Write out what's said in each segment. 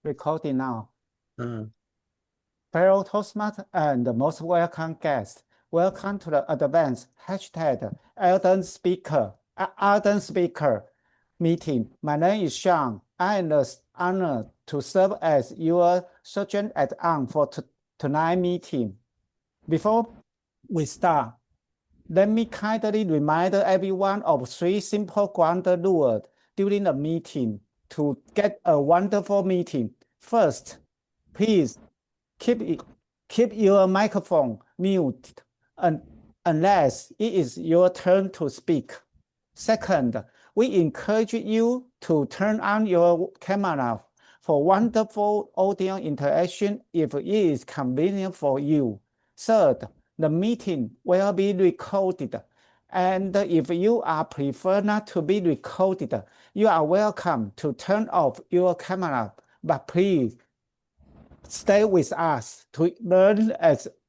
Recording now. Uh, Fellow Toastmasters and the most welcome guests, welcome to the advanced Elden Speaker meeting. My name is Sean. I am honored to serve as your sergeant at arms for tonight's meeting. Before we start, let me kindly remind everyone of 3 simple ground rules during the meeting to get a wonderful meeting. First, please keep your microphone muted unless it is your turn to speak. Second, we encourage you to turn on your camera for wonderful audio interaction if it is convenient for you. Third, the meeting will be recorded, and if you prefer not to be recorded, you are welcome to turn off your camera, but please stay with us to learn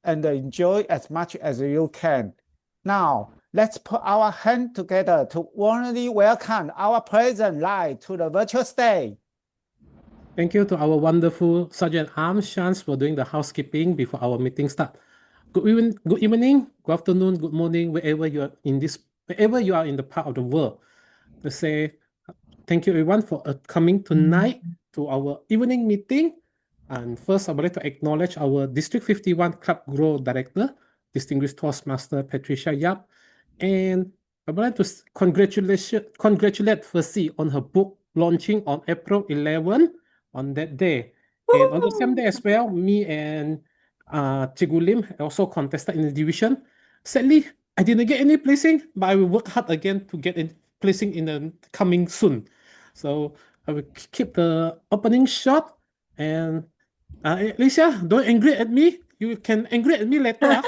and enjoy as much as you can. Now, let's put our hands together to warmly welcome our President Lai to the virtual stage. Thank you to our wonderful Sergeant Arms Shans for doing the housekeeping before our meeting start. Good evening, good afternoon, good morning, wherever you are in the part of the world. To say thank you everyone for coming tonight to our evening meeting. And first, I would like to acknowledge our District 51 Club Grow Director, Distinguished Toastmaster Patricia Yap, and I would like to congratulate Percy on her book launching on April 11 on that day. And on the same day as well, me and Chigu Lim also contested in the division. Sadly, I didn't get any placing, but I will work hard again to get in placing in the coming soon. So I will keep the opening shot. And Alicia, don't angry at me. You can angry at me later.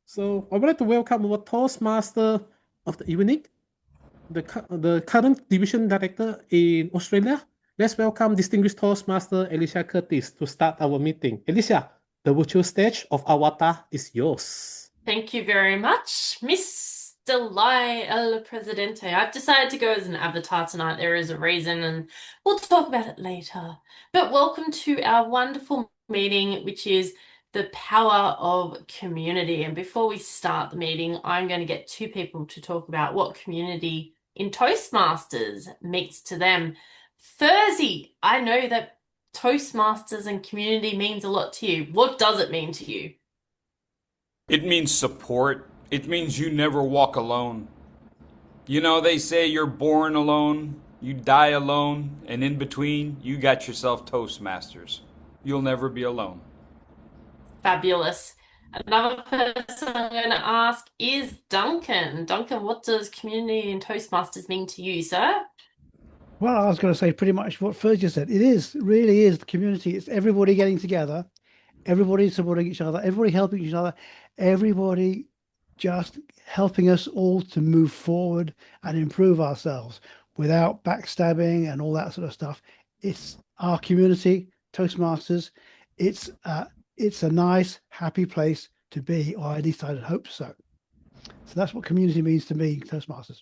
So I would like to welcome our Toastmaster of the evening, the current division director in Australia. Let's welcome distinguished Toastmaster Alicia Curtis to start our meeting. Alicia, the virtual stage of Avatar is yours. Thank you very much, Mr. Lai El Presidente. I've decided to go as an avatar tonight. There is a reason, and we'll talk about it later. But welcome to our wonderful meeting, which is the power of community. And before we start the meeting, I'm going to get 2 people to talk about what community in Toastmasters means to them. Thursday, I know that Toastmasters and community means a lot to you. What does it mean to you? It means support. It means you never walk alone. You know, they say you're born alone, you die alone, and in between, you got yourself Toastmasters. You'll never be alone. Fabulous. Another person I'm going to ask is Duncan. Duncan, what does community and Toastmasters mean to you, sir? Well, I was going to say pretty much what Ferg just said. Really is the community. It's everybody getting together, everybody supporting each other, everybody helping each other, everybody just helping us all to move forward and improve ourselves without backstabbing and all that sort of stuff. It's our community, Toastmasters. It's a nice, happy place to be, or at least I hope so. So that's what community means to me, Toastmasters.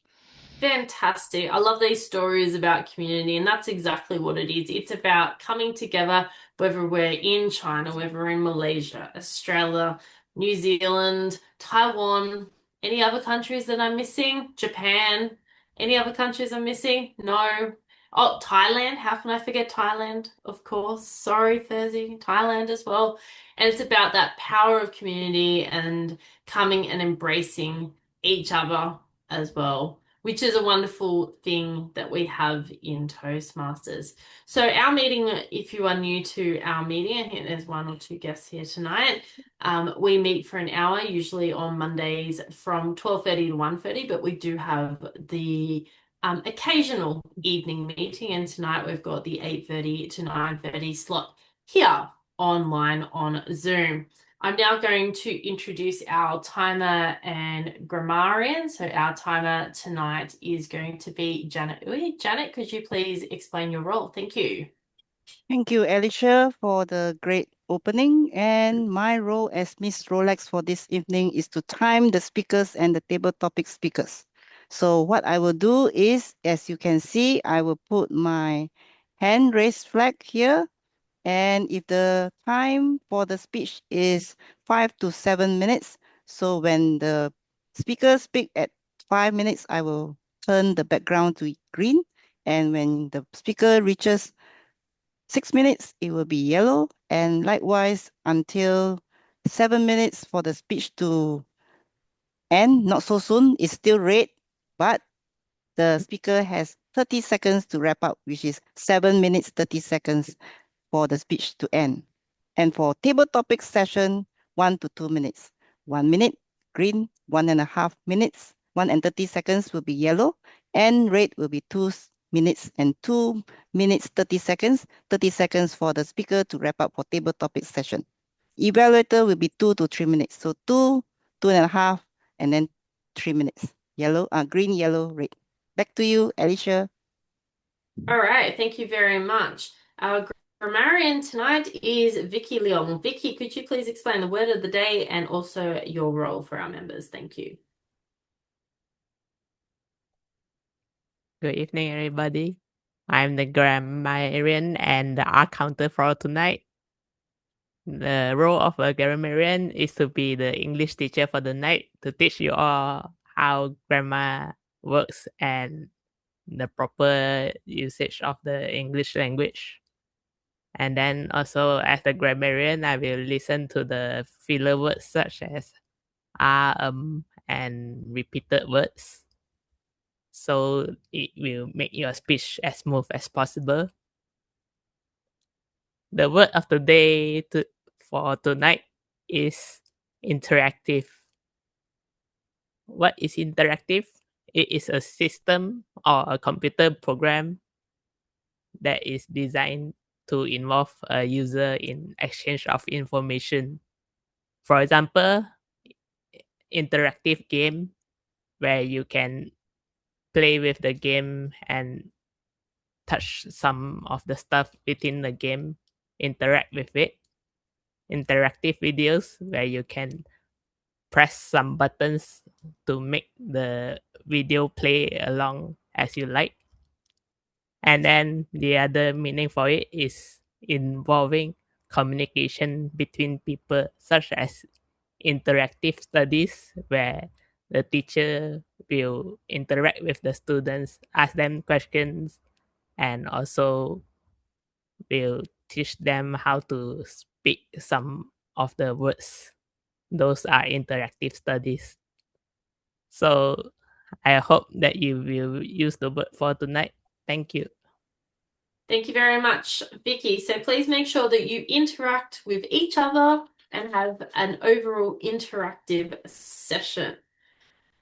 Fantastic. I love these stories about community, and that's exactly what it is. It's about coming together, whether we're in China, whether we're in Malaysia, Australia, New Zealand, Taiwan, any other countries that I'm missing? Japan, any other countries I'm missing? No. Oh, Thailand. How can I forget Thailand? Of course. Sorry, Thursday. Thailand as well. And it's about that power of community and coming and embracing each other as well, which is a wonderful thing that we have in Toastmasters. So our meeting, if you are new to our meeting, I think there's 1 or 2 guests here tonight. We meet for an hour, usually on Mondays from 12:30 to 1:30, but we do have the occasional evening meeting, and tonight we've got the 8:30 to 9:30 slot here online on Zoom. I'm now going to introduce our timer and grammarian. So our timer tonight is going to be Janet Uy. Janet, could you please explain your role? Thank you. Thank you, Alicia, for the great opening. And my role as Miss Rolex for this evening is to time the speakers and the table topic speakers. So what I will do is, as you can see, I will put my hand raise flag here. And if the time for the speech is 5 to 7 minutes, so when the speaker speak at 5 minutes, I will turn the background to green. And when the speaker reaches 6 minutes, it will be yellow. And likewise, until 7 minutes for the speech to end, not so soon, it's still red, but the speaker has 30 seconds to wrap up, which is 7 minutes, 30 seconds for the speech to end. And for table topic session, 1 to 2 minutes. 1 minute, green, 1.5 minutes, 1 and 30 seconds will be yellow, and red will be 2 minutes and 2 minutes, 30 seconds, 30 seconds for the speaker to wrap up for table topic session. Evaluator will be 2 to 3 minutes. So 2, 2.5, and then 3 minutes. Yellow, green, yellow, red. Back to you, Alicia. All right, thank you very much. Our grammarian tonight is Vicky Leong. Vicky, could you please explain the word of the day and also your role for our members? Thank you. Good evening, everybody. I'm the grammarian and the art counter for tonight. The role of a grammarian is to be the English teacher for the night, to teach you all how grammar works and the proper usage of the English language. And then also as the grammarian, I will listen to the filler words such as and repeated words. So it will make your speech as smooth as possible. The word of the day for tonight is interactive. What is interactive? It is a system or a computer program that is designed to involve a user in exchange of information. For example, interactive game where you can play with the game and touch some of the stuff within the game, interact with it. Interactive videos where you can press some buttons to make the video play along as you like. And then the other meaning for it is involving communication between people, such as interactive studies where the teacher will interact with the students, ask them questions, and also will teach them how to speak some of the words. Those are interactive studies. So I hope that you will use the word for tonight. Thank you. Thank you very much, Vicky. So please make sure that you interact with each other and have an overall interactive session.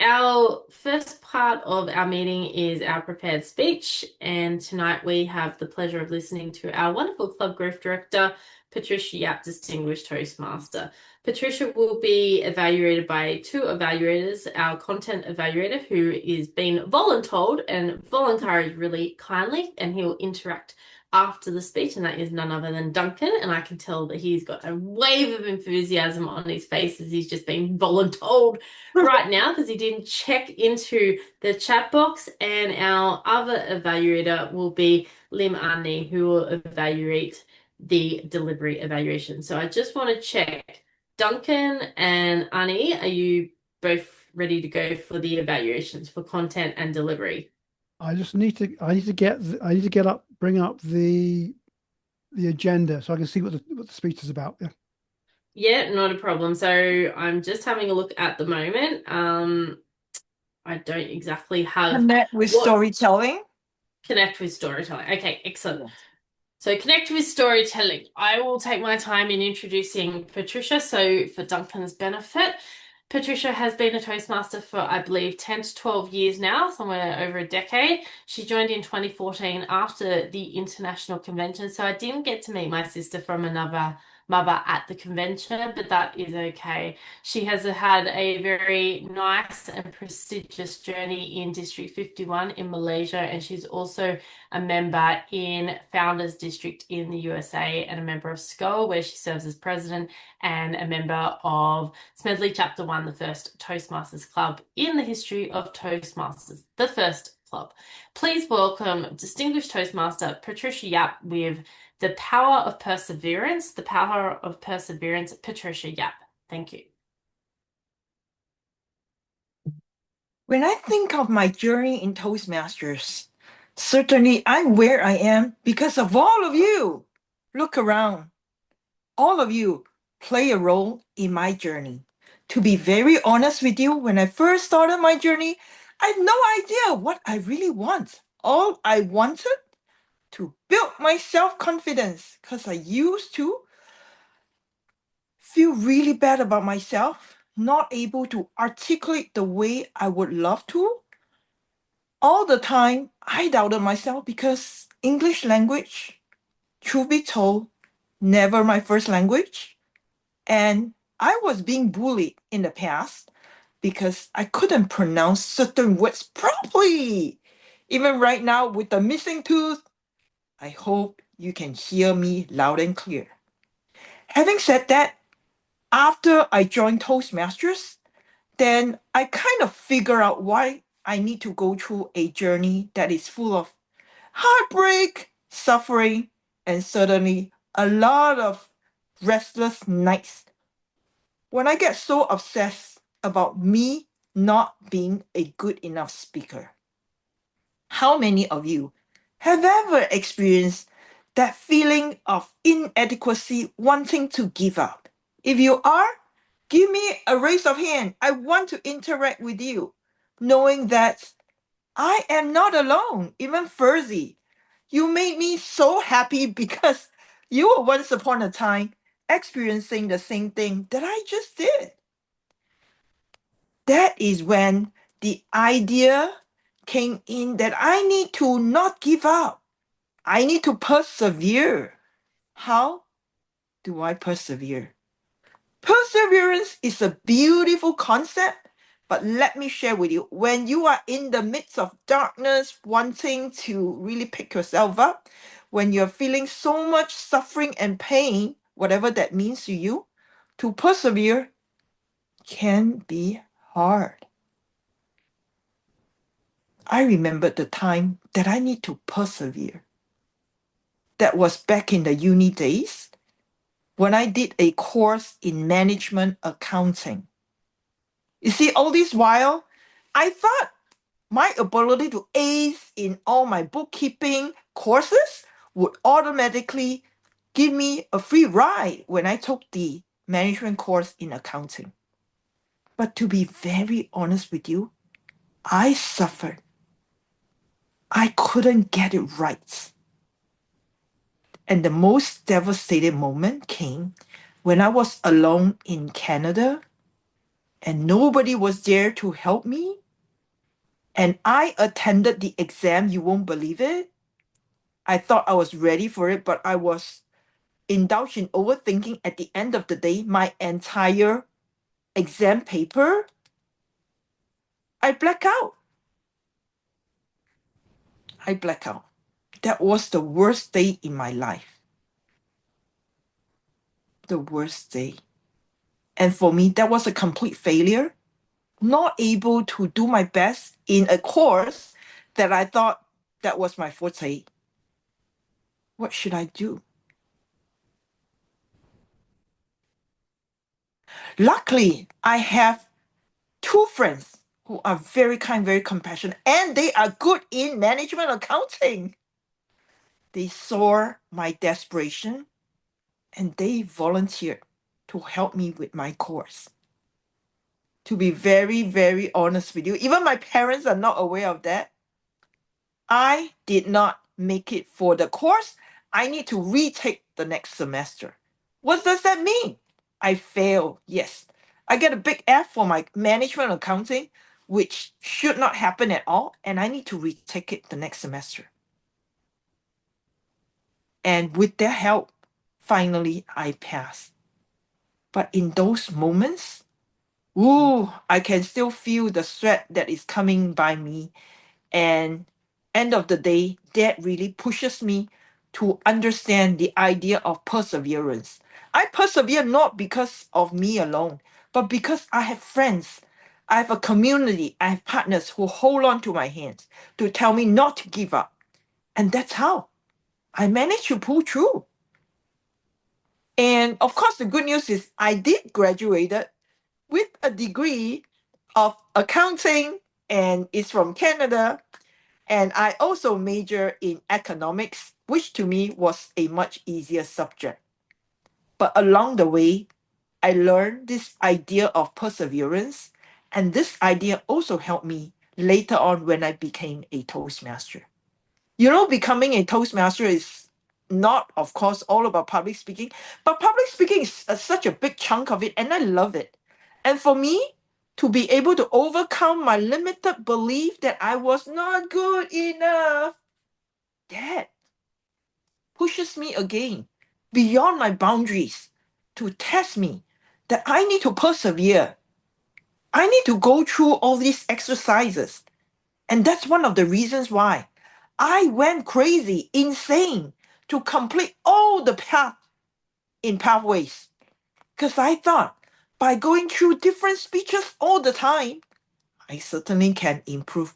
Our first part of our meeting is our prepared speech, and tonight we have the pleasure of listening to our wonderful Club Growth Director, Patricia Yap, Distinguished Toastmaster. Patricia will be evaluated by 2 evaluators, our content evaluator, who is being voluntold and volunteered really kindly, and he will interact after the speech, and that is none other than Duncan. And I can tell that he's got a wave of enthusiasm on his face as he's just been voluntold right now because he didn't check into the chat box. And our other evaluator will be Lim Ani, who will evaluate the delivery evaluation. So I just want to check, Duncan and Ani, are you both ready to go for the evaluations for content and delivery? I need to bring up the agenda so I can see what the speech is about. Yeah. Yeah, not a problem. So I'm just having a look at the moment. I don't exactly have Connect with storytelling. Connect with storytelling. Okay, excellent. Yes. So connect with storytelling. I will take my time in introducing Patricia. So for Duncan's benefit, Patricia has been a Toastmaster for, I believe, 10 to 12 years now, somewhere over a decade. She joined in 2014 after the international convention. So I didn't get to meet my sister from another mother at the convention, but that is okay. She has had a very nice and prestigious journey in District 51 in Malaysia, and she's also a member in Founders District in the USA and a member of SCOA, where she serves as president, and a member of Smedley Chapter 1, the first Toastmasters club in the history of Toastmasters, the first Club. Please welcome distinguished Toastmaster Patricia Yap with The Power of Perseverance. The Power of Perseverance, Patricia Yap. Thank you. When I think of my journey in Toastmasters, certainly I'm where I am because of all of you. Look around. All of you play a role in my journey. To be very honest with you, when I first started my journey, I had no idea what I really want. All I wanted to build my self-confidence because I used to feel really bad about myself, not able to articulate the way I would love to. All the time, I doubted myself because English language, truth be told, never my first language. And I was being bullied in the past because I couldn't pronounce certain words properly. Even right now with the missing tooth, I hope you can hear me loud and clear. Having said that, after I joined Toastmasters, then I kind of figure out why I need to go through a journey that is full of heartbreak, suffering, and certainly a lot of restless nights when I get so obsessed about me not being a good enough speaker. How many of you have ever experienced that feeling of inadequacy, wanting to give up? If you are, give me a raise of hand. I want to interact with you, knowing that I am not alone. Even Furzy, you made me so happy because you were once upon a time experiencing the same thing that I just did. That is when the idea came in that I need to not give up. I need to persevere. How do I persevere? Perseverance is a beautiful concept, but let me share with you, when you are in the midst of darkness, wanting to really pick yourself up, when you're feeling so much suffering and pain, whatever that means to you, to persevere can be hard. I remember the time that I need to persevere. That was back in the uni days when I did a course in management accounting. You see, all this while, I thought my ability to ace in all my bookkeeping courses would automatically give me a free ride when I took the management course in accounting. But to be very honest with you, I suffered. I couldn't get it right. And the most devastating moment came when I was alone in Canada and nobody was there to help me. And I attended the exam, you won't believe it. I thought I was ready for it, but I was indulged in overthinking. At the end of the day, my entire exam paper, I black out. I black out. That was the worst day in my life. The worst day. And for me, that was a complete failure. Not able to do my best in a course that I thought that was my forte. What should I do? Luckily, I have two friends who are very kind, very compassionate, and they are good in management accounting. They saw my desperation and they volunteered to help me with my course. To be very, very honest with you, even my parents are not aware of that. I did not make it for the course. I need to retake the next semester. What does that mean? I failed, yes. I get a big F for my management accounting, which should not happen at all, and I need to retake it the next semester. And with their help, finally, I passed. But in those moments, I can still feel the sweat that is coming by me. And end of the day, that really pushes me to understand the idea of perseverance. I persevere not because of me alone, but because I have friends. I have a community, I have partners who hold on to my hands to tell me not to give up. And that's how I managed to pull through. And of course, the good news is I did graduated with a degree of accounting, and it's from Canada. And I also major in economics, which to me was a much easier subject. But along the way, I learned this idea of perseverance, and this idea also helped me later on when I became a Toastmaster. You know, becoming a Toastmaster is not, of course, all about public speaking, but public speaking is such a big chunk of it, and I love it. And for me, to be able to overcome my limited belief that I was not good enough, that pushes me again beyond my boundaries to test me that I need to persevere. I need to go through all these exercises. And that's one of the reasons why I went crazy, insane to complete all the path in pathways. Because I thought by going through different speeches all the time, I certainly can improve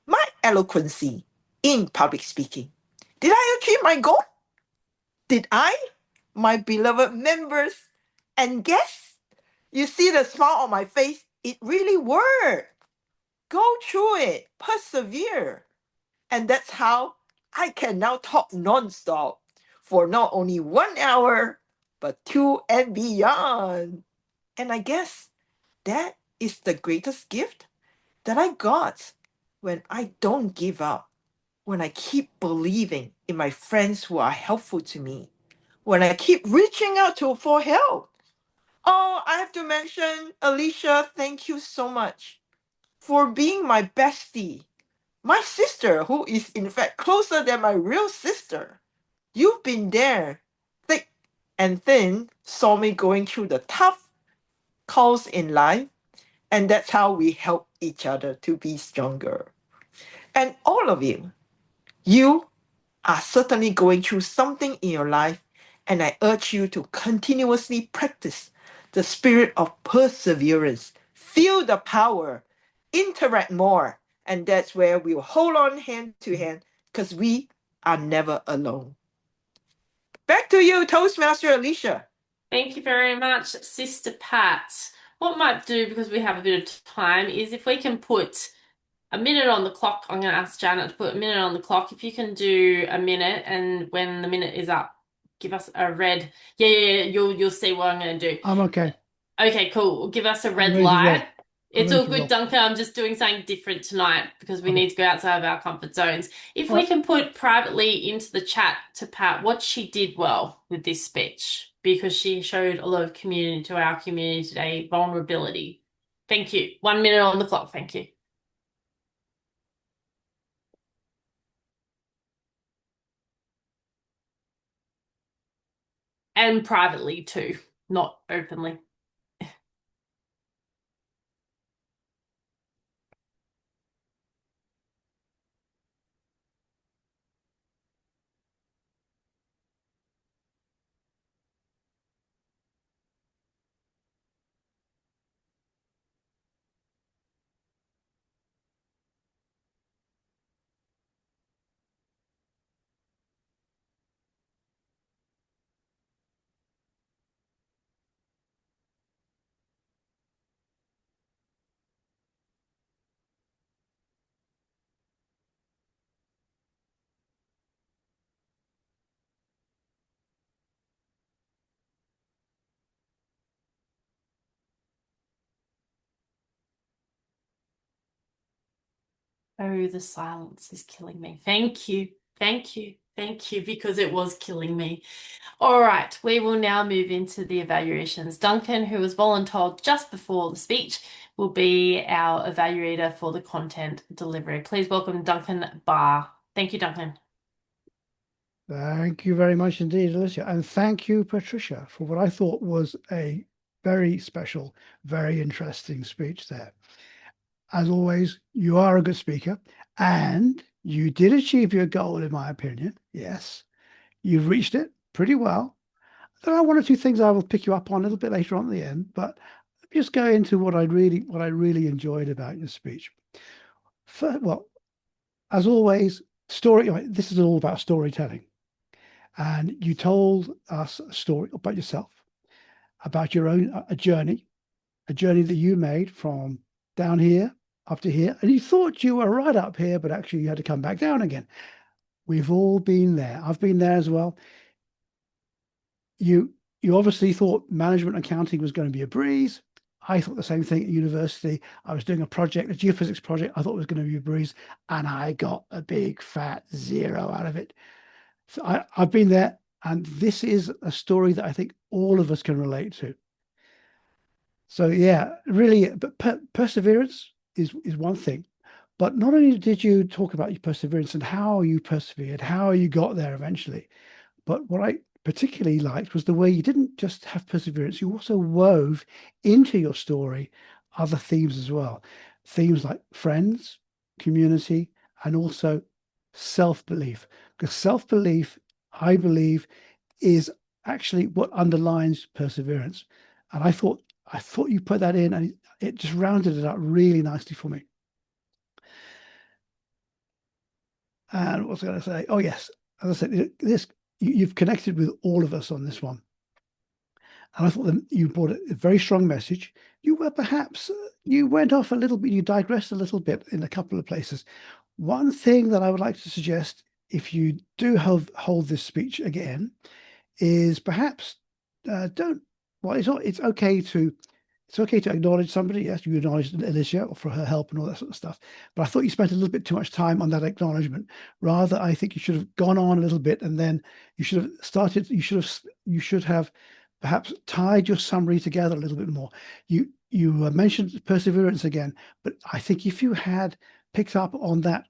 my eloquency in public speaking. Did I achieve my goal? Did I, my beloved members and guests? You see the smile on my face? It really worked. Go through it, persevere. And that's how I can now talk nonstop for not only 1 hour, but 2 and beyond. And I guess that is the greatest gift that I got when I don't give up, when I keep believing in my friends who are helpful to me, when I keep reaching out for help. Oh, I have to mention, Alicia, thank you so much for being my bestie, my sister, who is in fact closer than my real sister. You've been there, thick and thin, saw me going through the tough calls in life, and that's how we help each other to be stronger. And all of you, you are certainly going through something in your life, and I urge you to continuously practice the spirit of perseverance. Feel the power, interact more, and that's where we will hold on hand to hand because we are never alone. Back to you, Toastmaster Alicia. Thank you very much, Sister Pat. What might do, because we have a bit of time, is if we can put a minute on the clock. I'm going to ask Janet to put a minute on the clock. If you can do a minute, and when the minute is up, give us a red. Yeah, you'll see what I'm going to do. I'm okay. Okay, cool. Give us a red ready to light. roll. It's ready all to good, roll. Duncan. I'm just doing something different tonight because we Okay. need to go outside of our comfort zones. If All we right. can put privately into the chat to Pat what she did well with this speech, because she showed a lot of community to our community today, vulnerability. Thank you. 1 minute on the clock. Thank you. And privately too, not openly. Oh, the silence is killing me. Thank you. Thank you. Thank you, because it was killing me. All right, we will now move into the evaluations. Duncan, who was voluntold just before the speech, will be our evaluator for the content delivery. Please welcome Duncan Barr. Thank you, Duncan. Thank you very much indeed, Alicia. And thank you, Patricia, for what I thought was a very special, very interesting speech there. As always, you are a good speaker and you did achieve your goal, in my opinion. Yes, you've reached it pretty well. There are one or two things I will pick you up on a little bit later on at the end, but me just go into what I really enjoyed about your speech. Well, as always, this is all about storytelling. And you told us a story about yourself, about your own a journey that you made from down here up to here. And you thought you were right up here, but actually you had to come back down again. We've all been there. I've been there as well. You obviously thought management accounting was going to be a breeze. I thought the same thing at university. I was doing a project, a geophysics project. I thought it was going to be a breeze, and I got a big fat 0 out of it. So I've been there, and this is a story that I think all of us can relate to. So yeah, really, but perseverance is one thing. But not only did you talk about your perseverance and how you persevered, how you got there eventually, but what I particularly liked was the way you didn't just have perseverance, you also wove into your story other themes as well. Themes like friends, community, and also self-belief. Because self-belief, I believe, is actually what underlines perseverance. And I thought you put that in, and it just rounded it up really nicely for me. And what was I going to say? Oh, yes. As I said, you've connected with all of us on this one. And I thought that you brought a very strong message. You were perhaps, you went off a little bit, you digressed a little bit in a couple of places. One thing that I would like to suggest, if you do hold this speech again, is perhaps it's okay to acknowledge somebody. Yes, you acknowledged Alicia for her help and all that sort of stuff. But I thought you spent a little bit too much time on that acknowledgement. Rather, I think you should have gone on a little bit, and then you should have started. You should have perhaps tied your summary together a little bit more. You mentioned perseverance again, but I think if you had picked up on that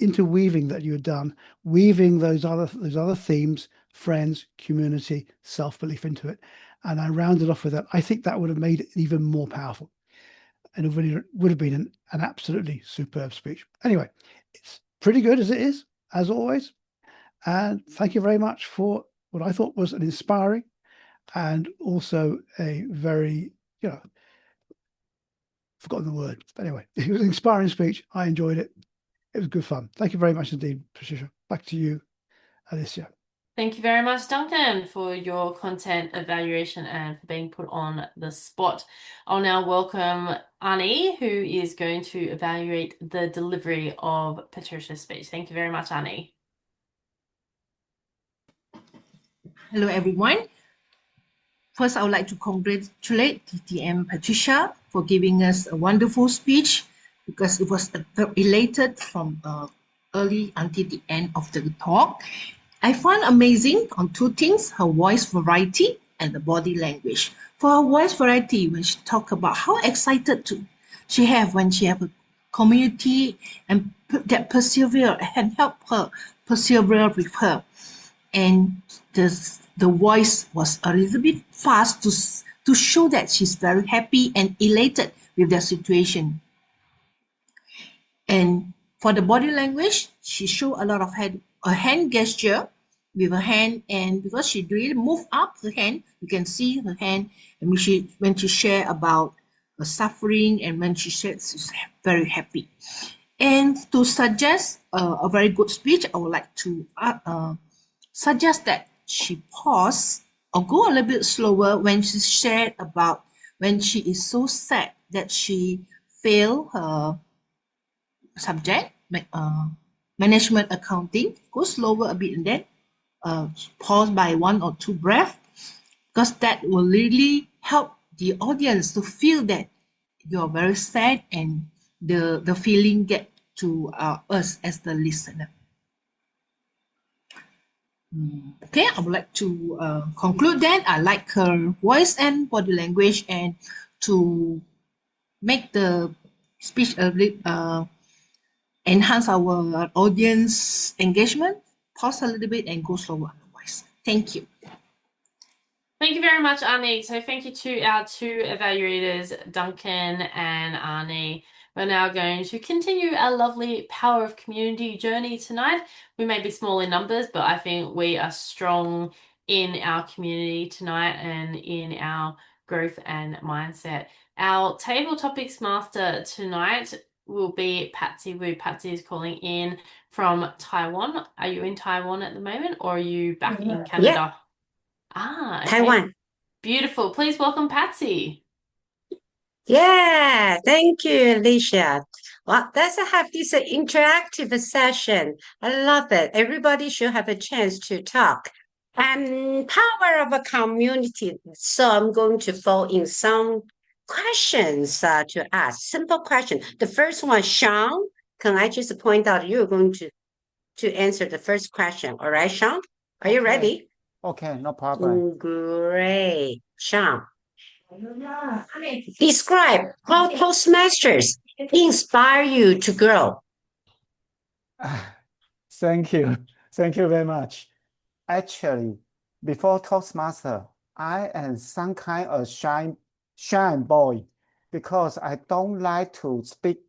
interweaving that you had done, weaving those other themes, friends, community, self-belief into it, and I rounded off with that, I think that would have made it even more powerful, and it would have been an absolutely superb speech. Anyway, it's pretty good as it is, as always, and thank you very much for what I thought was an inspiring and also a very, forgotten the word, but anyway, it was an inspiring speech. I enjoyed it. It was good fun. Thank you very much indeed, Patricia. Back to you, Alicia. Thank you very much, Duncan, for your content evaluation and for being put on the spot. I'll now welcome Ani, who is going to evaluate the delivery of Patricia's speech. Thank you very much, Ani. Hello, everyone. First, I would like to congratulate TTM Patricia for giving us a wonderful speech, because it was elated from early until the end of the talk. I found amazing on two things: her voice variety and the body language. For her voice variety, when she talked about how excited she have when she have a community and that persevere and help her persevere with her, and the voice was a little bit fast to show that she's very happy and elated with the situation. And for the body language, she showed a lot of a hand gesture with her hand, and because she really moved up her hand, you can see her hand, and when she shared about the suffering, and when she said she's very happy. And to suggest a very good speech, I would like to suggest that she pause or go a little bit slower when she shared about when she is so sad that she failed her subject, management accounting. Go slower a bit and then pause by 1 or 2 breaths, because that will really help the audience to feel that you're very sad, and the feeling get to us as the listener. Okay, I would like to conclude that I like her voice and body language, and to make the speech a bit enhance our audience engagement, pause a little bit and go slower on the voice. Thank you. Thank you very much, Ani. So thank you to our two evaluators, Duncan and Ani. We're now going to continue our lovely Power of Community journey tonight. We may be small in numbers, but I think we are strong in our community tonight and in our growth and mindset. Our table topics master tonight will be Patsy Wu. Patsy is calling in from Taiwan. Are you in Taiwan at the moment, or are you back in Canada? Okay. Taiwan. Beautiful. Please welcome Patsy. Yeah, thank you, Alicia. Well, let's have this interactive session. I love it. Everybody should have a chance to talk. And power of a community. So I'm going to fall in some questions to ask. Simple question. The first one, Sean, can I just point out you're going to answer the first question. All right, Sean? Are you ready? Okay, no problem. Great. Sean. Describe how Toastmasters inspire you to grow. Thank you. Thank you very much. Actually, before Toastmaster, I am some kind of shy boy because I don't like to speak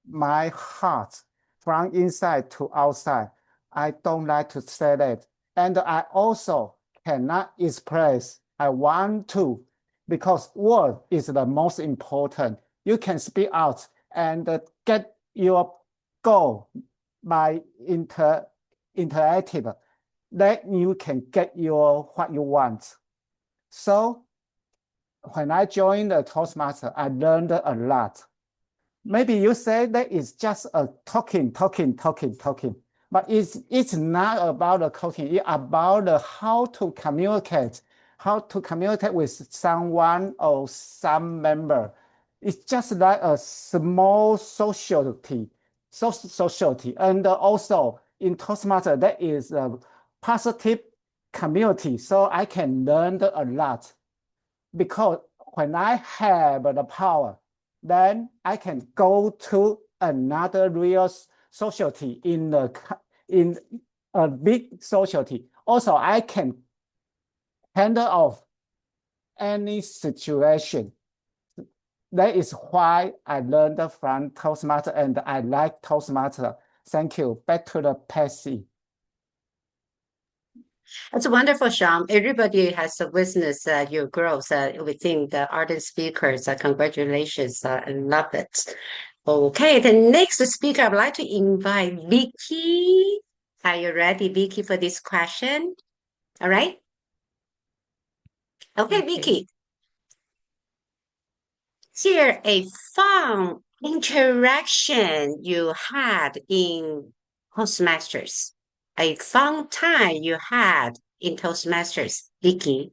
my heart from inside to outside. I don't like to say that. And I also cannot express I want to because word is the most important. You can speak out and get your goal by interactive. Then you can get what you want. So when I joined the Toastmaster, I learned a lot. Maybe you say that it's just a talking, but it's not about the talking. It's about how to communicate with someone or some member. It's just like a small society, and also in Toastmaster there is a positive community, so I can learn a lot because when I have the power, then I can go to another real society in a big society. Also, I can handle off any situation. That is why I learned from Toastmaster and I like Toastmaster. Thank you. Back to the Patsy. That's wonderful, Sean. Everybody has witnessed your growth within the ardent speakers. Congratulations. I love it. Okay, the next speaker, I'd like to invite Vicky. Are you ready, Vicky, for this question? All right. Okay, Vicky. Share a fun interaction you had in Toastmasters. A fun time you had in Toastmasters, Vicky.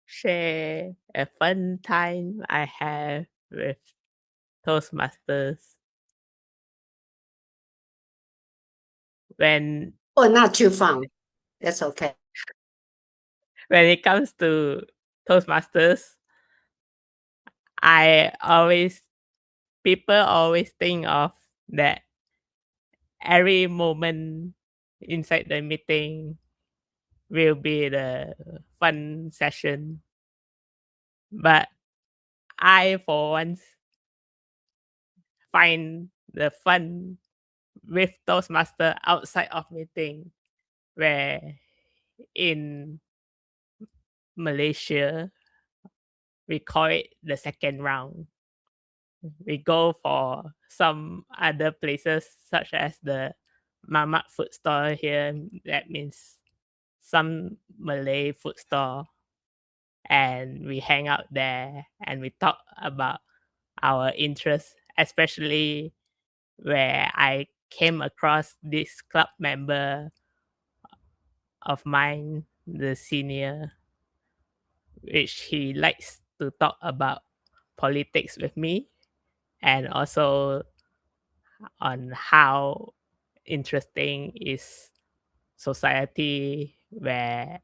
Share a fun time I have with Toastmasters. When Oh, not too fun. That's okay. when it comes to Toastmasters, people always think of that every moment inside the meeting will be the fun session. But I, for once, find the fun with Toastmaster outside of meeting, where in Malaysia, we call it the second round. We go for some other places, such as the Mamak food store here. That means some Malay food store. And we hang out there and we talk about our interests, especially where I came across this club member of mine, the senior, which he likes to talk about politics with me, and also on how interesting is society where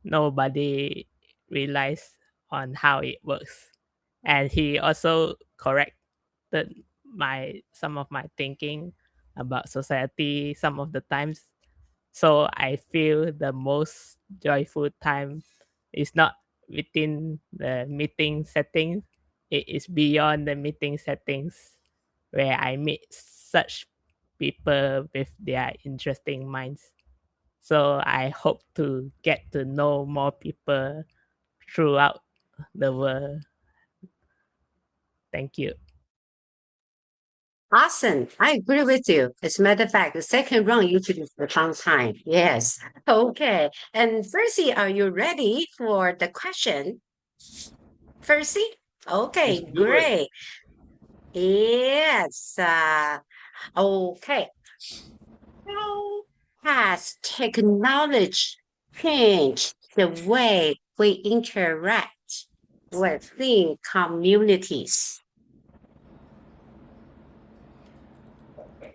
nobody realize on how it works. And he also corrected some of my thinking about society some of the times. So I feel the most joyful time It's not within the meeting settings. It is beyond the meeting settings where I meet such people with their interesting minds. So I hope to get to know more people throughout the world. Thank you. Awesome. I agree with you. As a matter of fact, the second round usually is the fun time. Yes. Okay. And Percy, are you ready for the question? Percy? Okay, Let's do it. great. Yes. Okay. How has technology changed the way we interact within communities?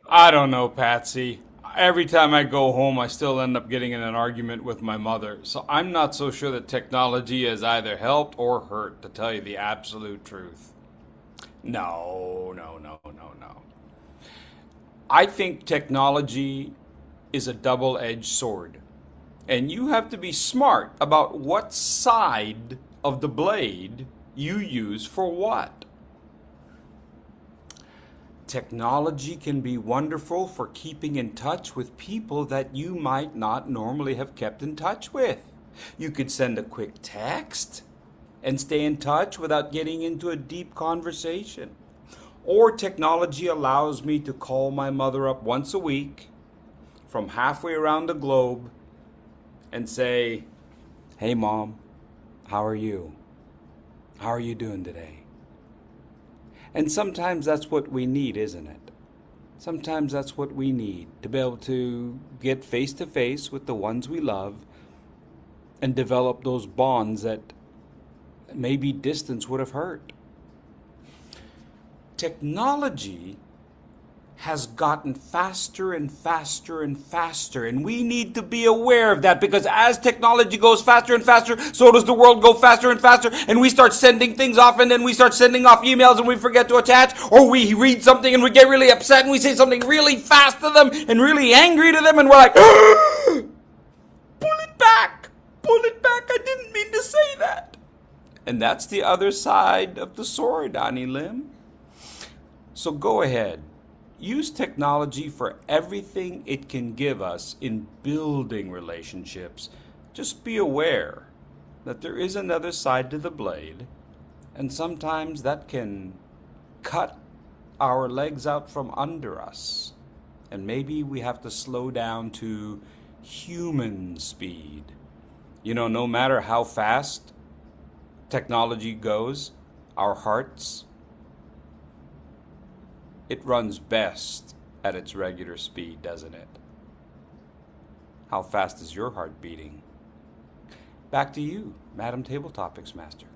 I don't know, Patsy. Every time I go home, I still end up getting in an argument with my mother. So I'm not so sure that technology has either helped or hurt, to tell you the absolute truth. No. I think technology is a double-edged sword. And you have to be smart about what side of the blade you use for what. Technology can be wonderful for keeping in touch with people that you might not normally have kept in touch with. You could send a quick text and stay in touch without getting into a deep conversation. Or technology allows me to call my mother up once a week from halfway around the globe and say, "Hey Mom, how are you? How are you doing today?" And sometimes that's what we need, isn't it? Sometimes that's what we need, to be able to get face to face with the ones we love and develop those bonds that maybe distance would have hurt. Technology has gotten faster and faster and faster, and we need to be aware of that, because as technology goes faster and faster, so does the world go faster and faster, and we start sending things off, and then we start sending off emails and we forget to attach, or we read something and we get really upset and we say something really fast to them and really angry to them, and we're like, pull it back, I didn't mean to say that. And that's the other side of the sword, Annie Lim. So go ahead. Use technology for everything it can give us in building relationships. Just be aware that there is another side to the blade, and sometimes that can cut our legs out from under us. And maybe we have to slow down to human speed. You know, no matter how fast technology goes, our hearts, it runs best at its regular speed, doesn't it? How fast is your heart beating? Back to you, Madam Table Topics Master.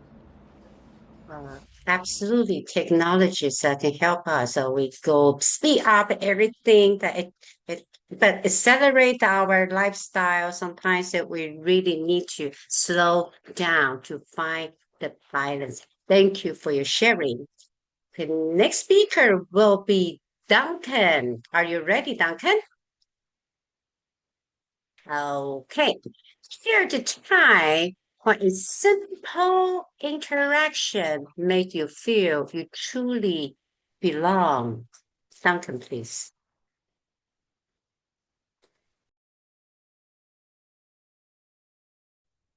Absolutely, technologies that can help us. So we go speed up everything but accelerate our lifestyle. Sometimes that we really need to slow down to find the balance. Thank you for your sharing. The next speaker will be Duncan. Are you ready, Duncan? Okay. Share the time when a simple interaction made you feel you truly belong. Duncan, please.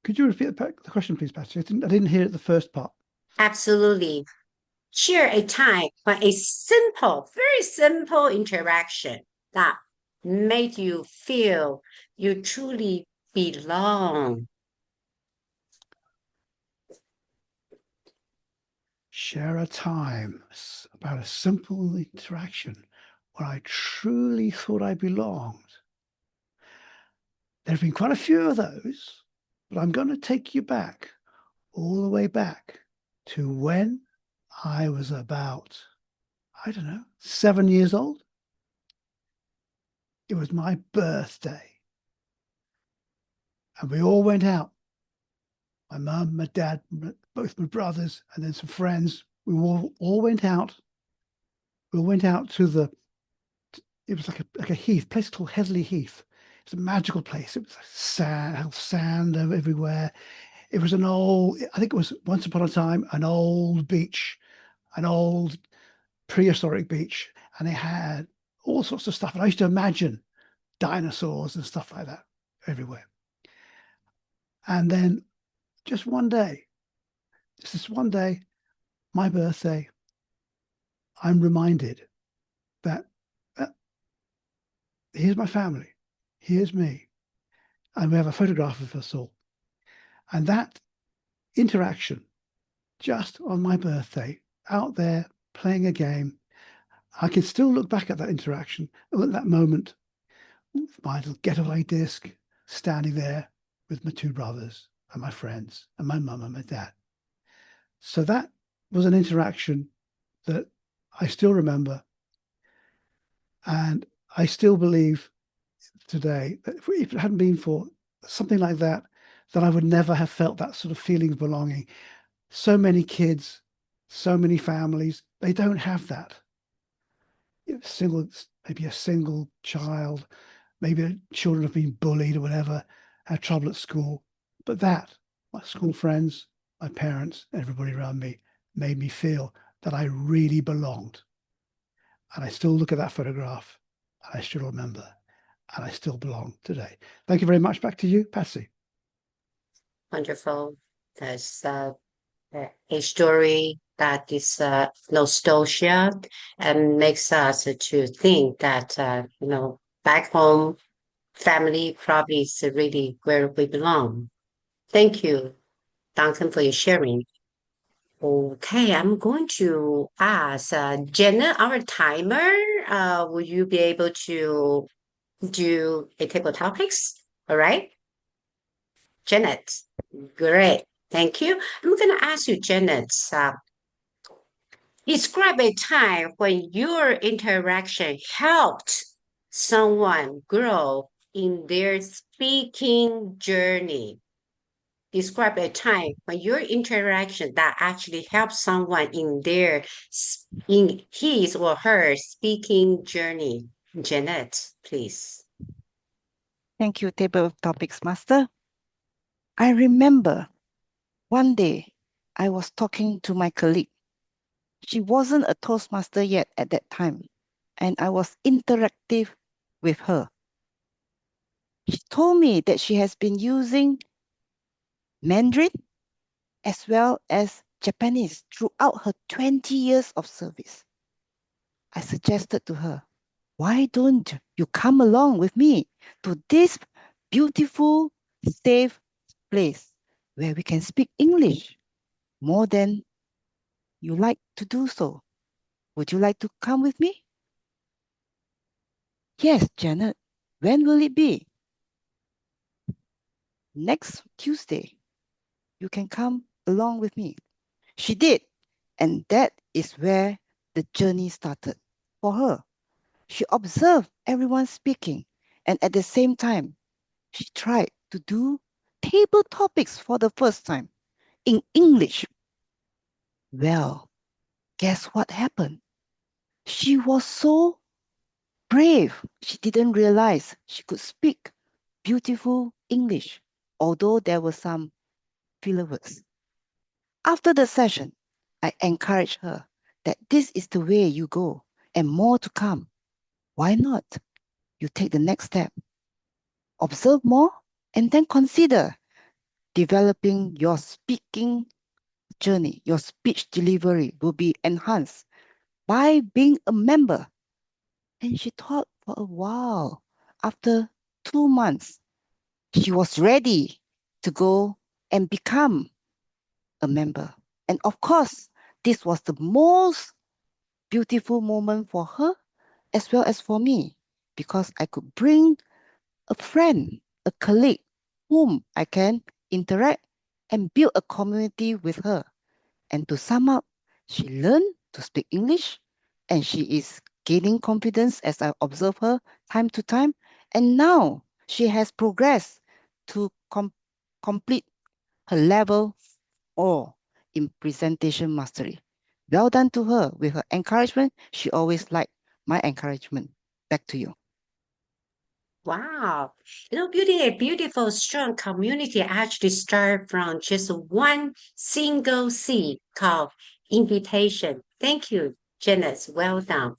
Could you repeat the question, please, Patricia? I didn't hear it the first part. Absolutely. Share a time when a simple, very simple interaction that made you feel you truly belong. Share a time about a simple interaction where I truly thought I belonged. There have been quite a few of those, but I'm going to take you back, all the way back to when I was about, 7 years old. It was my birthday. And we all went out. My mum, my dad, both my brothers, and then some friends. We all went out. We went out to it was like a heath, place called Headley Heath. It's a magical place. It was sand everywhere. It was an old, I think it was once upon a time, an old beach, an old prehistoric beach, and it had all sorts of stuff. And I used to imagine dinosaurs and stuff like that everywhere. And then just one day, my birthday, I'm reminded that here's my family, here's me, and we have a photograph of us all. And that interaction, just on my birthday, out there playing a game, I can still look back at that interaction, at that moment, my little getaway disc, standing there with my two brothers and my friends and my mum and my dad. So that was an interaction that I still remember. And I still believe today that if it hadn't been for something like that, then I would never have felt that sort of feeling of belonging. So many kids, so many families, they don't have that. Maybe a single child, maybe the children have been bullied or whatever, had trouble at school. But that, my school friends, my parents, everybody around me, made me feel that I really belonged. And I still look at that photograph, and I still remember, and I still belong today. Thank you very much. Back to you, Patsy. Wonderful. That's a story that is nostalgia and makes us to think that, back home, family probably is really where we belong. Thank you, Duncan, for your sharing. Okay, I'm going to ask Jenna, our timer. Will you be able to do a table topics? All right. Janet, great. Thank you. I'm going to ask you, Janet, describe a time when your interaction helped someone grow in their speaking journey. Describe a time when your interaction that actually helped someone in his or her speaking journey. Janet, please. Thank you, Table of Topics Master. I remember one day I was talking to my colleague. She wasn't a Toastmaster yet at that time, and I was interactive with her. She told me that she has been using Mandarin as well as Japanese throughout her 20 years of service. I suggested to her, why don't you come along with me to this beautiful, safe place where we can speak English more than you like to do so? Would you like to come with me? Yes, Janet. When will it be? Next Tuesday. You can come along with me. She did. And that is where the journey started for her. She observed everyone speaking, and at the same time, she tried to do table topics for the first time in English. Well, guess what happened? She was so brave. She didn't realize she could speak beautiful English, although there were some filler words. After the session, I encouraged her that this is the way you go and more to come. Why not? You take the next step. Observe more and then consider developing your speaking journey. Your speech delivery will be enhanced by being a member. And she thought for a while. After 2 months, she was ready to go and become a member. And of course, this was the most beautiful moment for her as well as for me, because I could bring a friend, a colleague whom I can interact and build a community with her. And to sum up, she learned to speak English and she is gaining confidence as I observe her time to time. And now she has progressed to complete her level 4 in presentation mastery. Well done to her. With her encouragement, she always liked my encouragement. Back to you. Wow. Building a beautiful, strong community actually starts from just one single seed called invitation. Thank you, Janice. Well done.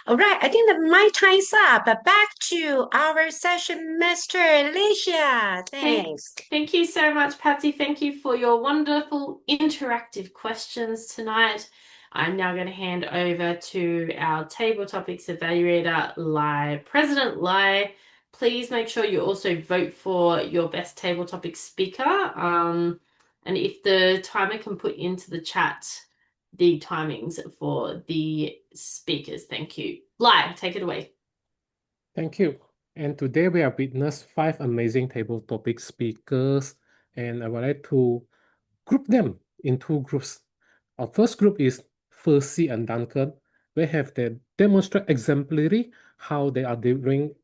All right, I think that my time's up. But back to our session master, Alicia. Thanks. Thank you so much, Patsy. Thank you for your wonderful interactive questions tonight. I'm now going to hand over to our table topics evaluator, Lai. President Lai, please make sure you also vote for your best table topic speaker. And if the timer can put into the chat the timings for the speakers. Thank you. Lai, take it away. Thank you. And today we have witnessed 5 amazing table topic speakers, and I would like to group them in 2 groups. Our first group is Percy and Duncan. They have demonstrate exemplary how they are delivering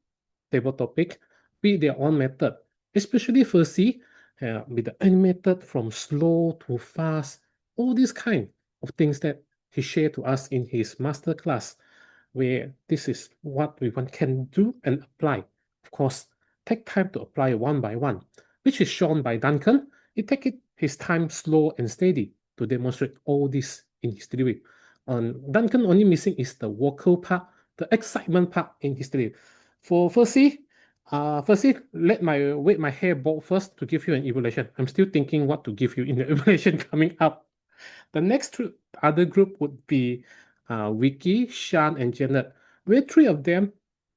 table topic with their own method, especially Percy with the animated from slow to fast, all these kind of things that he shared to us in his master class, where this is what we can do and apply. Of course, take time to apply one by one, which is shown by Duncan. He take his time slow and steady to demonstrate all this in his delivery. Duncan only missing is the vocal part, the excitement part in his delivery. For Percy, let my wait my hair bald first to give you an evaluation. I'm still thinking what to give you in the evaluation coming up. The next other group would be Vicky, Sean, and Janet, where 3 of them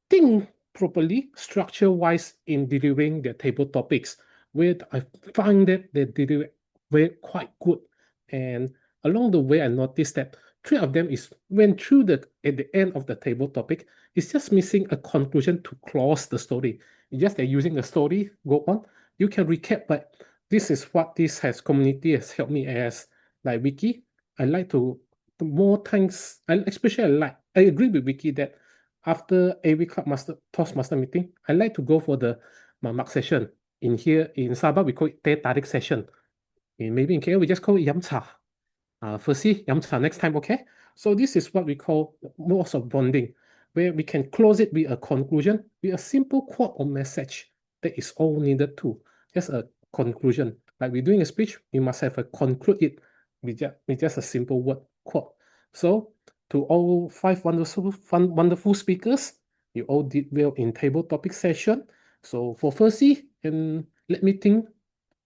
think properly, structure-wise, in delivering their table topics, where I find that they deliver quite good. And along the way, I noticed that 3 of them went through at the end of the table topic, it's just missing a conclusion to close the story. It's just they're using the story, go on. You can recap, but this is what community has helped me as like Vicky. I like to more times, I agree with Vicky that after every club Toastmaster meeting, I like to go for the mamak session. In Sabah, we call it teh tarik session. Maybe in KL, we just call it yam cha. Firstly, yam cha next time, okay? So this is what we call most of bonding, where we can close it with a conclusion, with a simple quote or message. That is all needed to. Just a conclusion. Like we're doing a speech, we must have a conclude it with just a simple word quote. So to all 5 wonderful speakers, you all did well in table topic session. So for Percy, and let me think,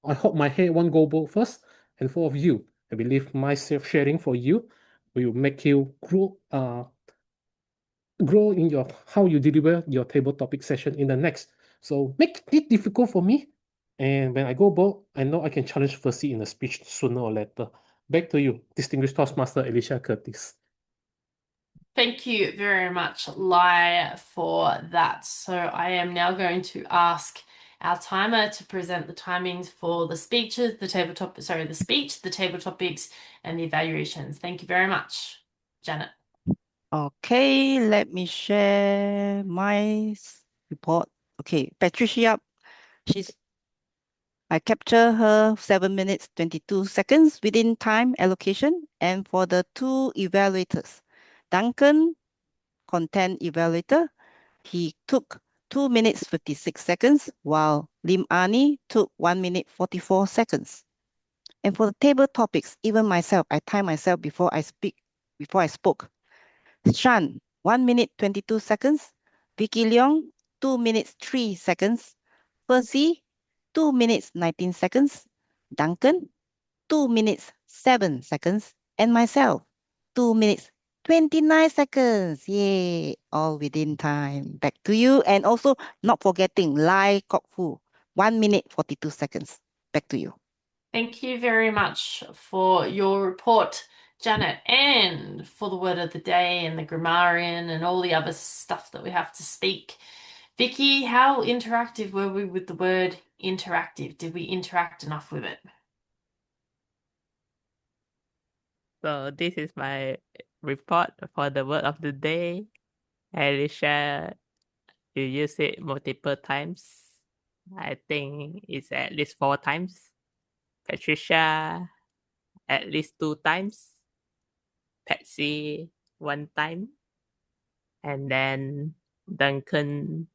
I hope my hair won't go bald first. And for you, I believe my self-sharing for you will make you grow in how you deliver your table topic session in the next. So make it difficult for me. And when I go bald, I know I can challenge Percy in a speech sooner or later. Back to you, distinguished Toastmaster Alicia Curtis. Thank you very much, Lai, for that. So I am now going to ask our timer to present the timings for the speeches, the table topics, and the evaluations. Thank you very much, Janet. Okay, let me share my report. Okay, Patricia Yap, I capture her 7 minutes 22 seconds within time allocation. And for the 2 evaluators, Duncan, content evaluator, he took 2 minutes 56 seconds, while Lim Ani took 1 minute 44 seconds. And for the table topics, even myself, I time myself before I spoke. Shan, 1 minute 22 seconds. Vicky Leong, 2 minutes 3 seconds. Percy, 2 minutes 19 seconds. Duncan, 2 minutes 7 seconds. And myself, 2 minutes 29 seconds. Yay, all within time. Back to you. And also not forgetting Lai Kok Fook, 1 minute 42 seconds. Back to you. Thank you very much for your report, Janet, and for the word of the day and the grammarian and all the other stuff that we have to speak. Vicky, how interactive were we with the word interactive? Did we interact enough with it? So this is my report for the word of the day. Alicia, you use it multiple times. I think it's at least 4 times. Patricia, at least 2 times. Patsy, 1 time. And then Duncan,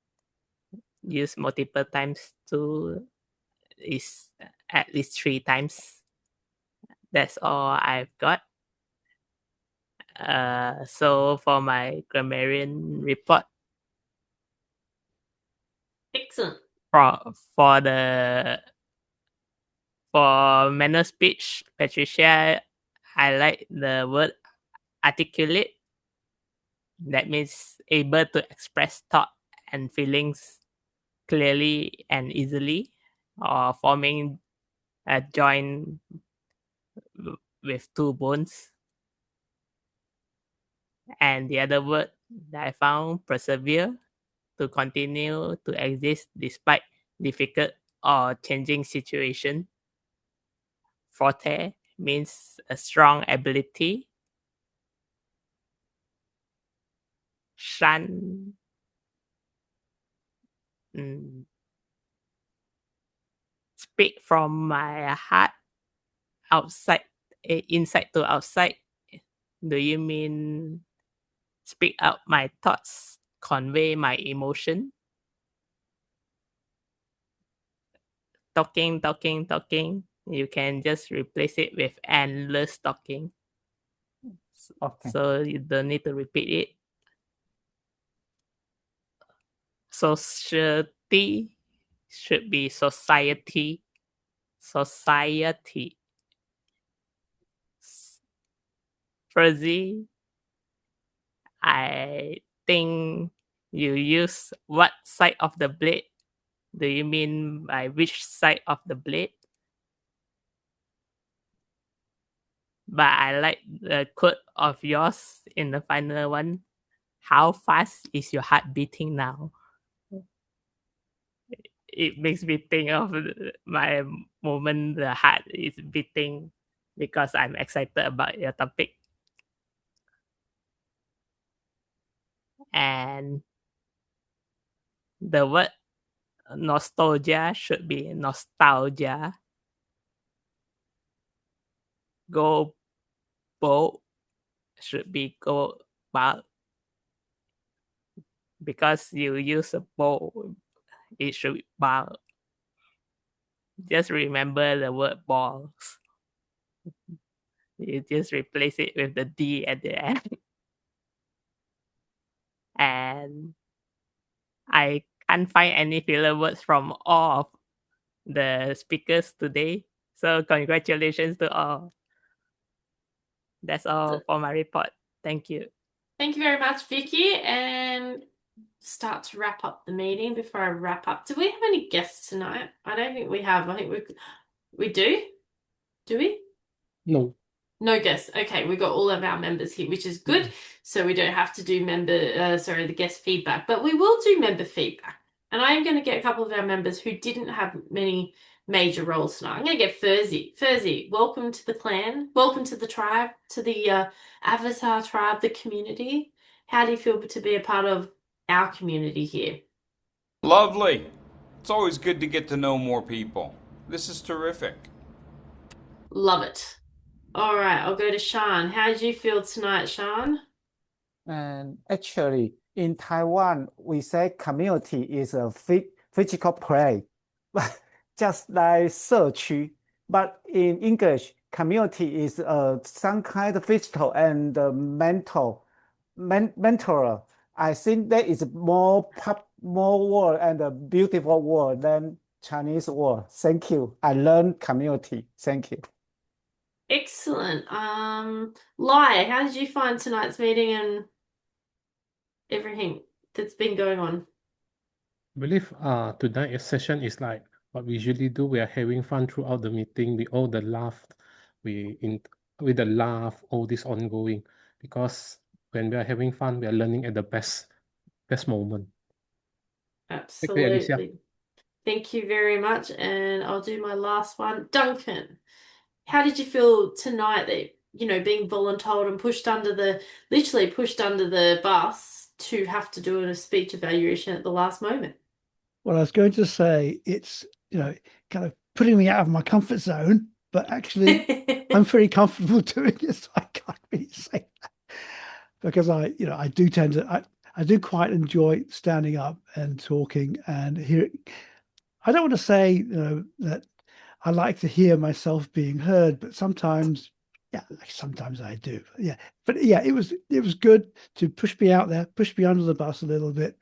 use multiple times to is at least 3 times. That's all I've got. So for my grammarian report, Excellent. for manner speech, Patricia, I like the word articulate. That means able to express thought and feelings clearly and easily, or forming a joint with 2 bones. And the other word that I found, persevere, to continue to exist despite difficult or changing situation. Forte means a strong ability. Shan, speak from my heart, inside to outside. Do you mean speak out my thoughts, convey my emotion? Talking. You can just replace it with endless talking. Okay. So you don't need to repeat it. Society should be society. Society. Fuzzy, I think you use what side of the blade? Do you mean by which side of the blade? But I like the quote of yours in the final one. How fast is your heart beating now? It makes me think of my moment the heart is beating because I'm excited about your topic. And the word nostalgia should be nostalgia. Go bold should be go bold. Because you use a bowl, it should be bold. Just remember the word balls. You just replace it with the D at the end. And I can't find any filler words from all of the speakers today. So congratulations to all. That's all for my report. Thank you. Thank you very much, Vicky. And start to wrap up the meeting. Before I wrap up, do we have any guests tonight? I don't think we have. I think we do. Do we? No. No guests. Okay, we've got all of our members here, which is good. So we don't have to do the guest feedback, but we will do member feedback. And I am going to get a couple of our members who didn't have many major roles tonight. I'm going to get Furzy. Furzy, welcome to the clan. Welcome to the tribe, to the Avatar tribe, the community. How do you feel to be a part of our community here? Lovely. It's always good to get to know more people. This is terrific. Love it. All right, I'll go to Sean. How did you feel tonight, Sean? And actually, in Taiwan, we say community is a physical place, just like 社区. But in English, community is some kind of physical and mental. I think that is more word and a beautiful word than Chinese word. Thank you. I learned community. Thank you. Excellent. Lai, how did you find tonight's meeting and everything that's been going on? I believe tonight's session is like what we usually do. We are having fun throughout the meeting. We all the laugh, with the laugh, all this ongoing. Because when we are having fun, we are learning at the best moment. Absolutely. Alicia. Thank you very much. And I'll do my last one. Duncan, how did you feel tonight that, being voluntold and literally pushed under the bus to have to do a speech evaluation at the last moment? Well, I was going to say it's, kind of putting me out of my comfort zone, but actually I'm very comfortable doing it, so I can't really say that. Because I do tend to, I do quite enjoy standing up and talking and hearing. I don't want to say that I like to hear myself being heard, but sometimes, yeah, sometimes I do. Yeah, but yeah, it was good to push me out there, push me under the bus a little bit,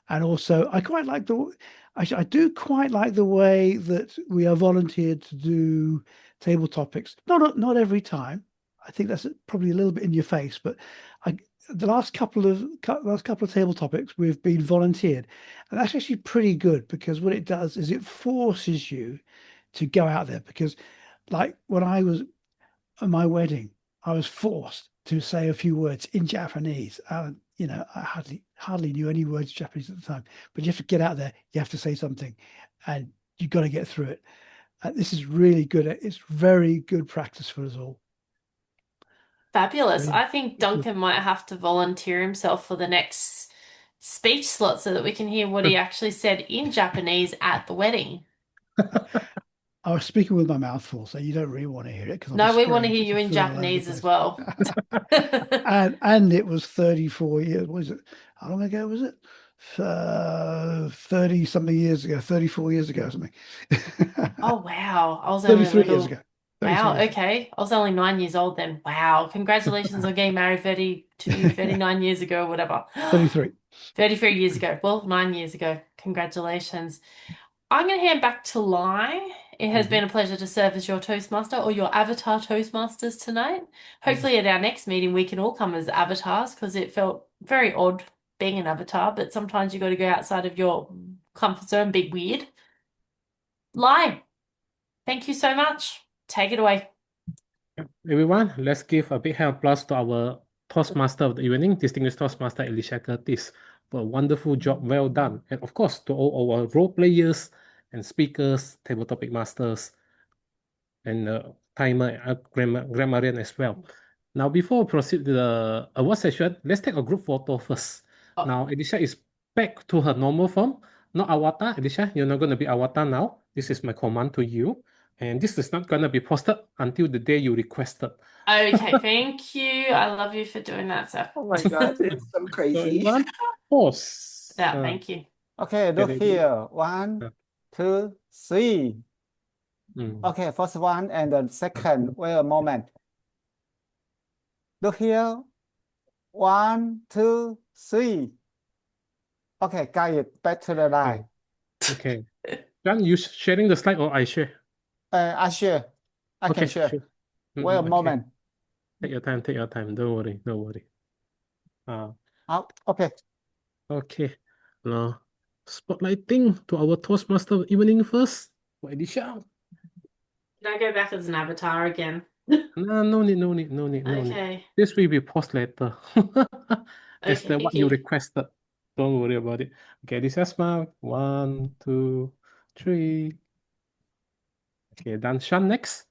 and also I do quite like the way that we are volunteered to do table topics. Not every time. I think that's probably a little bit in your face, but the last couple of table topics we've been volunteered, and that's actually pretty good because what it does is it forces you to go out there. Because like when I was at my wedding, I was forced to say a few words in Japanese. I hardly knew any words Japanese at the time, but you have to get out there, you have to say something, and you've got to get through it. This is really good. It's very good practice for us all. Fabulous. I think Duncan might have to volunteer himself for the next speech slot so that we can hear what he actually said in Japanese at the wedding. I was speaking with my mouth full, so you don't really want to hear it. No, we want to hear you in Japanese as well. and it was 34 years. What is it? How long ago was it? 30 something years ago, 34 years ago or something. Oh, wow. I was only 33 years ago. Wow, okay. I was only 9 years old then. Wow. Congratulations on getting married 39 years ago or whatever. 33. 33 years ago. Well, 9 years ago. Congratulations. I'm going to hand back to Lai. It has been a pleasure to serve as your Toastmaster or your avatar Toastmasters tonight. Hopefully at our next meeting we can all come as avatars because it felt very odd being an avatar, but sometimes you got to go outside of your comfort zone, be weird. Lai, thank you so much. Take it away. Everyone, let's give a big hand applause to our Toastmaster of the evening, distinguished Toastmaster Alicia Curtis, for a wonderful job, well done. And of course, to all our role players and speakers, table topic masters, and timer, grammarian as well. Now, before we proceed to the award session, let's take a group photo first. Now, Alicia is back to her normal form, not avatar. Alicia, you're not going to be avatar now. This is my command to you. And this is not going to be posted until the day you requested. Okay, thank you. I love you for doing that, sir. Oh my God, it's so crazy. Pause. Yeah, thank you. Okay, look here. 1, 2, 3. Okay, first one and the second. Wait a moment. Look here. 1, 2, 3. Okay, got it. Back to the line. Okay. John, you sharing the slide or I share? I share. I can share. Wait a moment. Take your time. Don't worry. Okay. Okay. Now, spotlighting to our Toastmaster evening first. For Alicia. Can I go back as an avatar again? No need. Okay. This will be post later. That's Okay, what you requested. Don't worry about it. Okay, this is smile. 1, 2, 3. Okay, done. Sean next.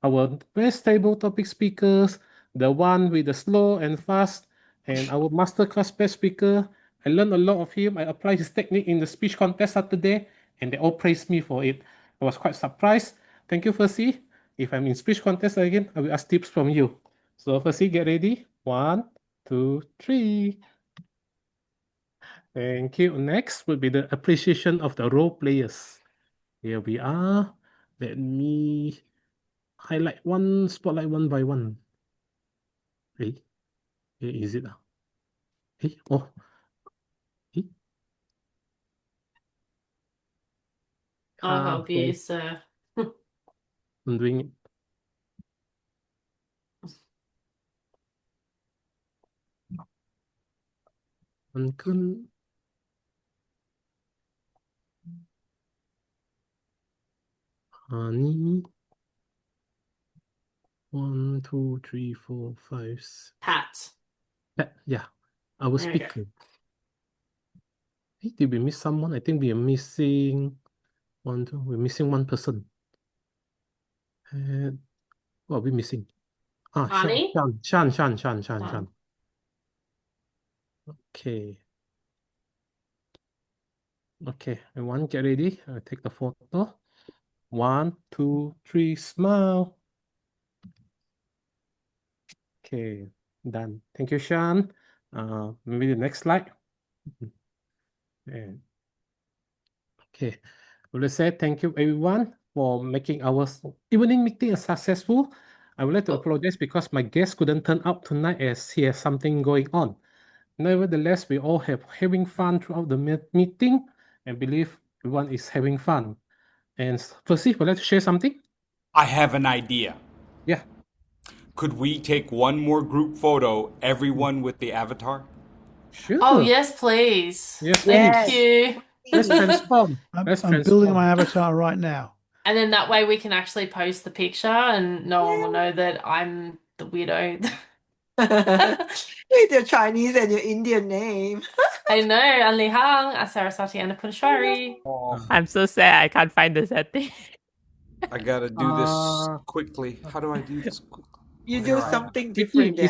Our best table topic speakers, the one with the slow and fast, and our masterclass best speaker. I learned a lot of him. I applied his technique in the speech contest Saturday, and they all praised me for it. I was quite surprised. Thank you, Percy. If I'm in speech contest again, I will ask tips from you. So, Percy, get ready. 1, 2, 3. Thank you. Next will be the appreciation of the role players. Here we are. Let me highlight one, spotlight one by one. Hey, is it? Hey, oh. Hey. I'll help you, sir. I'm doing it. Honey. 1, 2, 3, 4, 5, 6. Pat. Yeah, our speaker. Hey, did we miss someone? I think we are missing one, two. We're missing one person. And what are we missing? Honey? Shan. Okay, everyone get ready. I'll take the photo. 1, 2, 3, smile. Okay, done. Thank you, Sean. Maybe the next slide. And okay, well, let's say thank you everyone for making our evening meeting successful. I would like to apologize because my guest couldn't turn up tonight as he has something going on. Nevertheless, we all have having fun throughout the meeting and believe everyone is having fun. And Percy, would you like to share something? I have an idea. Yeah. Could we take one more group photo, everyone with the avatar? Sure. Oh, yes, please. Yes, Thank please. you. Let's transform. I'm Let's building transform. my avatar right now. And then that way we can actually post the picture and no one will know that I'm the weirdo. With your Chinese and your Indian name. I know, Anli Hang, Saraswati Annapunashwari. Oh, I'm so sad I can't find the setting. I gotta do this quickly. How do I do this quickly? You Here do I am. something Vicky, different there.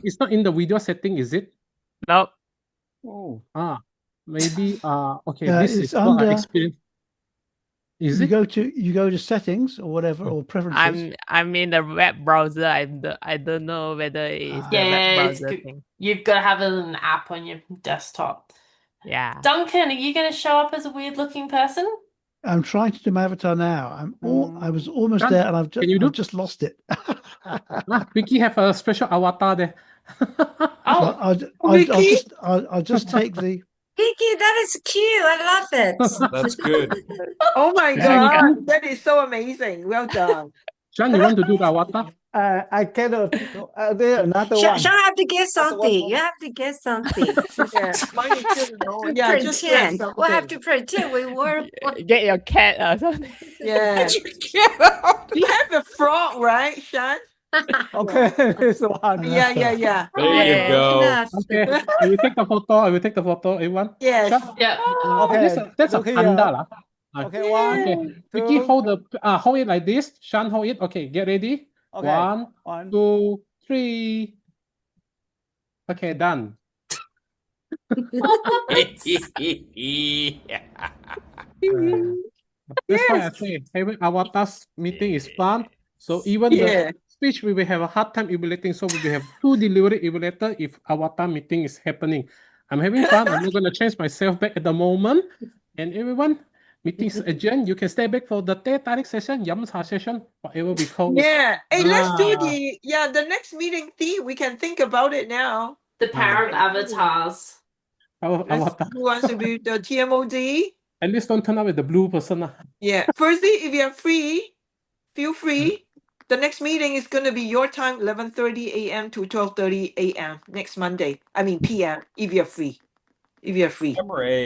it's not in the video setting, is it? Nope. Oh, maybe okay, Yeah, this it's is what I under- experienced. Is You it? go to settings or whatever, or preferences. I'm in the web browser. I don't know whether it's the Yeah, web it's browser good. thing. You've got to have an app on your desktop. Yeah. Duncan, are you going to show up as a weird looking person? I'm trying to do my avatar now. I was almost Done. there, and I've Can you do? I've just lost it. Vicky have a special avatar there. Oh, I'll just take the. Kiki, that is cute. I love it. That's good. Oh my Thank God, you. that is so amazing. Well done. Sean, you want to do the avatar? I cannot. There another one. Sean have to get That's one something. more. You have to get something. Yeah, mine is still no. Yeah, just grab Pretend. something. We'll have to pretend we were. Get your cat or something. Yeah. Get out. You have a frog, right, Sean? Okay, this one. Yeah. There Yeah. you go. Enough. Okay, I will take the photo. I will take the photo. Everyone. Yes. Sean, yeah. Okay, that's a look here. panda lah. Okay, one, Okay, Vicky two. hold it like this. Sean hold it. Okay, get ready. Okay, 1, one. 2, 3. Okay, done. That's why I say having avatars meeting is fun. So even Yeah. the speech we will have a hard time evaluating. So we will have 2 delivery evaluator if avatar meeting is happening. I'm having fun. I'm not gonna change myself back at the moment. And everyone, meeting is adjourned. You can stay back for the teh tarik session, yam cha session, whatever we call it. Yeah. Hey, let's do Ah. the next meeting theme. We can think about it now. The power of avatars. Avatar. Who wants to be the TMOD? At least don't turn up with the blue person. Yeah. Firstly, if you're free, feel free. The next meeting is going to be your time, 11:30 a.m. to 12:30 a.m. next Monday. I mean PM, if you're free. If you're free. Camera A.